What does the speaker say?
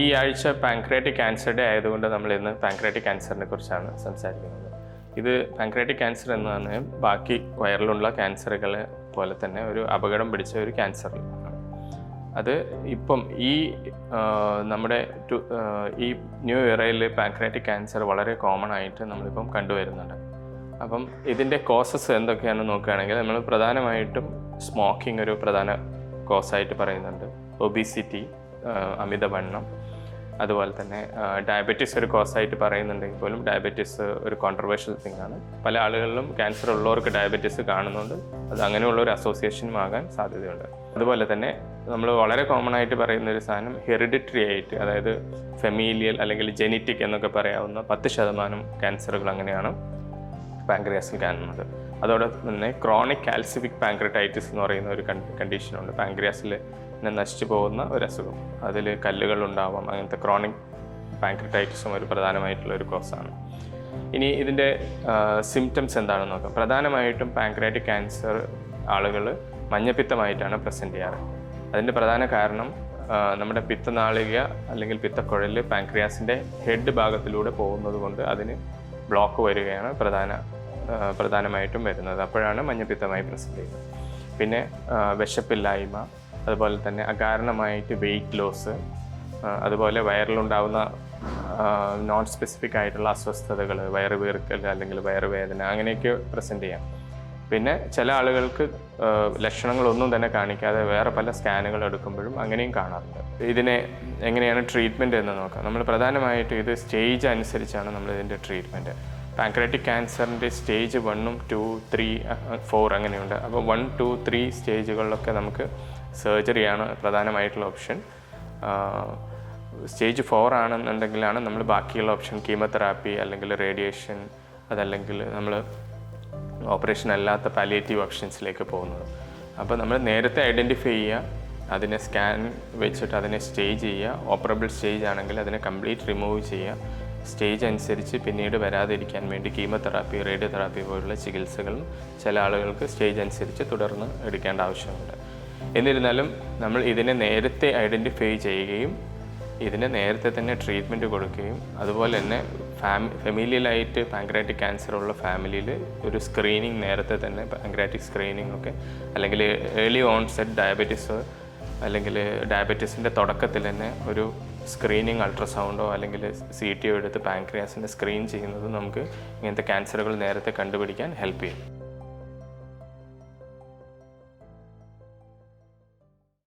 ഈ ആഴ്ച pancreatic cancer day ആയതുകൊണ്ട് നമ്മൾ ഇന്ന് പാൻക്രിയാറ്റിക് ക്യാൻസറിനെ കുറിച്ചാണ് സംസാരിക്കുന്നത്. ഇത് പാൻക്രിയാറ്റിക് ക്യാൻസർ എന്ന് പറഞ്ഞാൽ ബാക്കി വയറിലുള്ള ക്യാൻസറുകളെ പോലെ തന്നെ ഒരു അപകടം പിടിച്ച ഒരു ക്യാൻസർ ആണ്. അത് ഇപ്പം നമ്മുടെ ഈ ന്യൂ ഇയറയിൽ പാൻക്രിയാറ്റിക് ക്യാൻസർ വളരെ കോമൺ ആയിട്ട് നമ്മളിപ്പം കണ്ടുവരുന്നുണ്ട്. അപ്പം ഇതിൻ്റെ കോസസ് എന്തൊക്കെയാണെന്ന് നോക്കുകയാണെങ്കിൽ നമ്മൾ പ്രധാനമായിട്ടും സ്മോക്കിംഗ് ഒരു പ്രധാന കോസായിട്ട് പറയുന്നുണ്ട്. ഒബീസിറ്റി, അമിതവണ്ണം, അതുപോലെ തന്നെ ഡയബറ്റീസ് ഒരു കോസായിട്ട് പറയുന്നുണ്ടെങ്കിൽ പോലും ഡയബറ്റീസ് ഒരു കോൺട്രവേഴ്ഷ്യൽ തിങ് ആണ്. പല ആളുകളിലും ക്യാൻസർ ഉള്ളവർക്ക് ഡയബറ്റീസ് കാണുന്നുണ്ട്. അത് അങ്ങനെയുള്ള ഒരു അസോസിയേഷനും ആകാൻ സാധ്യതയുണ്ട്. അതുപോലെ തന്നെ നമ്മൾ വളരെ കോമൺ ആയിട്ട് പറയുന്ന ഒരു സാധനം ഹെറിഡിറ്ററി ആയിട്ട്, അതായത് ഫെമീലിയൽ അല്ലെങ്കിൽ ജെനറ്റിക് എന്നൊക്കെ പറയാവുന്ന 10% ക്യാൻസറുകൾ അങ്ങനെയാണ് പാൻക്രിയാസിൽ കാണുന്നത്. അതോടൊപ്പം തന്നെ ക്രോണിക് കാൽസിഫിക് പാൻക്രിയാറ്റൈറ്റിസ് എന്ന് പറയുന്ന ഒരു കണ്ടീഷനുണ്ട്. പാൻക്രിയാസിൽ നശിച്ചു പോകുന്ന ഒരു അസുഖം, അതിൽ കല്ലുകൾ ഉണ്ടാവാം. അങ്ങനത്തെ ക്രോണിക് പാൻക്രിയാറ്റൈറ്റിസും ഒരു പ്രധാനമായിട്ടുള്ള ഒരു കോസാണ്. ഇനി ഇതിൻ്റെ സിംറ്റംസ് എന്താണെന്ന് നോക്കാം. പ്രധാനമായിട്ടും പാൻക്രിയാറ്റിക് ക്യാൻസർ ആളുകൾ മഞ്ഞപ്പിത്തമായിട്ടാണ് പ്രസൻറ്റ് ചെയ്യാറ്. അതിൻ്റെ പ്രധാന കാരണം നമ്മുടെ പിത്തനാളിക അല്ലെങ്കിൽ പിത്തക്കുഴൽ പാൻക്രിയാസിൻ്റെ ഹെഡ് ഭാഗത്തിലൂടെ പോകുന്നത് കൊണ്ട് അതിന് ബ്ലോക്ക് വരികയാണ് പ്രധാനമായിട്ടും വരുന്നത്. അപ്പോഴാണ് മഞ്ഞപ്പിത്തമായി പ്രസൻറ്റ് ചെയ്യുന്നത്. പിന്നെ വിശപ്പില്ലായ്മ, അതുപോലെ തന്നെ അകാരണമായിട്ട് വെയിറ്റ് ലോസ്, അതുപോലെ വയറിലുണ്ടാകുന്ന നോൺ സ്പെസിഫിക് ആയിട്ടുള്ള അസ്വസ്ഥതകൾ, വയറ് വീർക്കൽ അല്ലെങ്കിൽ വയറുവേദന, അങ്ങനെയൊക്കെ പ്രസൻറ്റ് ചെയ്യാം. പിന്നെ ചില ആളുകൾക്ക് ലക്ഷണങ്ങളൊന്നും തന്നെ കാണിക്കാതെ വേറെ പല സ്കാനുകൾ എടുക്കുമ്പോഴും അങ്ങനെയും കാണാറുണ്ട്. ഇതിനെ എങ്ങനെയാണ് ട്രീറ്റ്മെൻറ്റ് എന്ന് നോക്കാം. നമ്മൾ പ്രധാനമായിട്ടും ഇത് സ്റ്റേജ് അനുസരിച്ചാണ് നമ്മൾ ഇതിൻ്റെ ട്രീറ്റ്മെൻറ്റ്. പാൻക്രിയാറ്റിക് ക്യാൻസറിൻ്റെ സ്റ്റേജ് 1, 2, 3, 4 അങ്ങനെയുണ്ട്. അപ്പോൾ 1, 2, 3 സ്റ്റേജുകളിലൊക്കെ നമുക്ക് സർജറിയാണ് പ്രധാനമായിട്ടുള്ള ഓപ്ഷൻ. സ്റ്റേജ് 4 ആണെന്നുണ്ടെങ്കിലാണ് നമ്മൾ ബാക്കിയുള്ള ഓപ്ഷൻ കീമോതെറാപ്പി അല്ലെങ്കിൽ റേഡിയേഷൻ, അതല്ലെങ്കിൽ നമ്മൾ ഓപ്പറേഷൻ അല്ലാത്ത പാലിയേറ്റീവ് ഓപ്ഷൻസിലേക്ക് പോകുന്നത്. അപ്പോൾ നമ്മൾ നേരത്തെ ഐഡൻറ്റിഫൈ ചെയ്യുക, അതിനെ സ്കാൻ വെച്ചിട്ട് അതിനെ സ്റ്റേജ് ചെയ്യുക. ഓപ്പറബിൾ സ്റ്റേജ് ആണെങ്കിൽ അതിനെ കംപ്ലീറ്റ് റിമൂവ് ചെയ്യുക. സ്റ്റേജ് അനുസരിച്ച് പിന്നീട് വരാതിരിക്കാൻ വേണ്ടി കീമോതെറാപ്പി, റേഡിയോതെറാപ്പി പോലുള്ള ചികിത്സകളും ചില ആളുകൾക്ക് സ്റ്റേജ് അനുസരിച്ച് തുടർന്ന് എടുക്കേണ്ട ആവശ്യമുണ്ട്. എന്നിരുന്നാലും നമ്മൾ ഇതിനെ നേരത്തെ ഐഡൻറ്റിഫൈ ചെയ്യുകയും ഇതിന് നേരത്തെ തന്നെ ട്രീറ്റ്മെൻറ്റ് കൊടുക്കുകയും അതുപോലെ തന്നെ ഫെമിലിയലായിട്ട് പാൻക്രിയാറ്റിക് ക്യാൻസർ ഉള്ള ഫാമിലിയിൽ ഒരു സ്ക്രീനിങ് നേരത്തെ തന്നെ, പാൻക്രിയാറ്റിക് സ്ക്രീനിങ് ഒക്കെ, അല്ലെങ്കിൽ ഏർലി ഓൺസെറ്റ് ഡയബറ്റീസ് അല്ലെങ്കിൽ ഡയബറ്റീസിൻ്റെ തുടക്കത്തിൽ തന്നെ ഒരു സ്ക്രീനിങ് അൾട്രാസൗണ്ടോ അല്ലെങ്കിൽ CT എടുത്ത് പാൻക്രിയാസിനെ സ്ക്രീൻ ചെയ്യുന്നത് നമുക്ക് ഇങ്ങനത്തെ ക്യാൻസറുകൾ നേരത്തെ കണ്ടുപിടിക്കാൻ ഹെൽപ്പ് ചെയ്യും.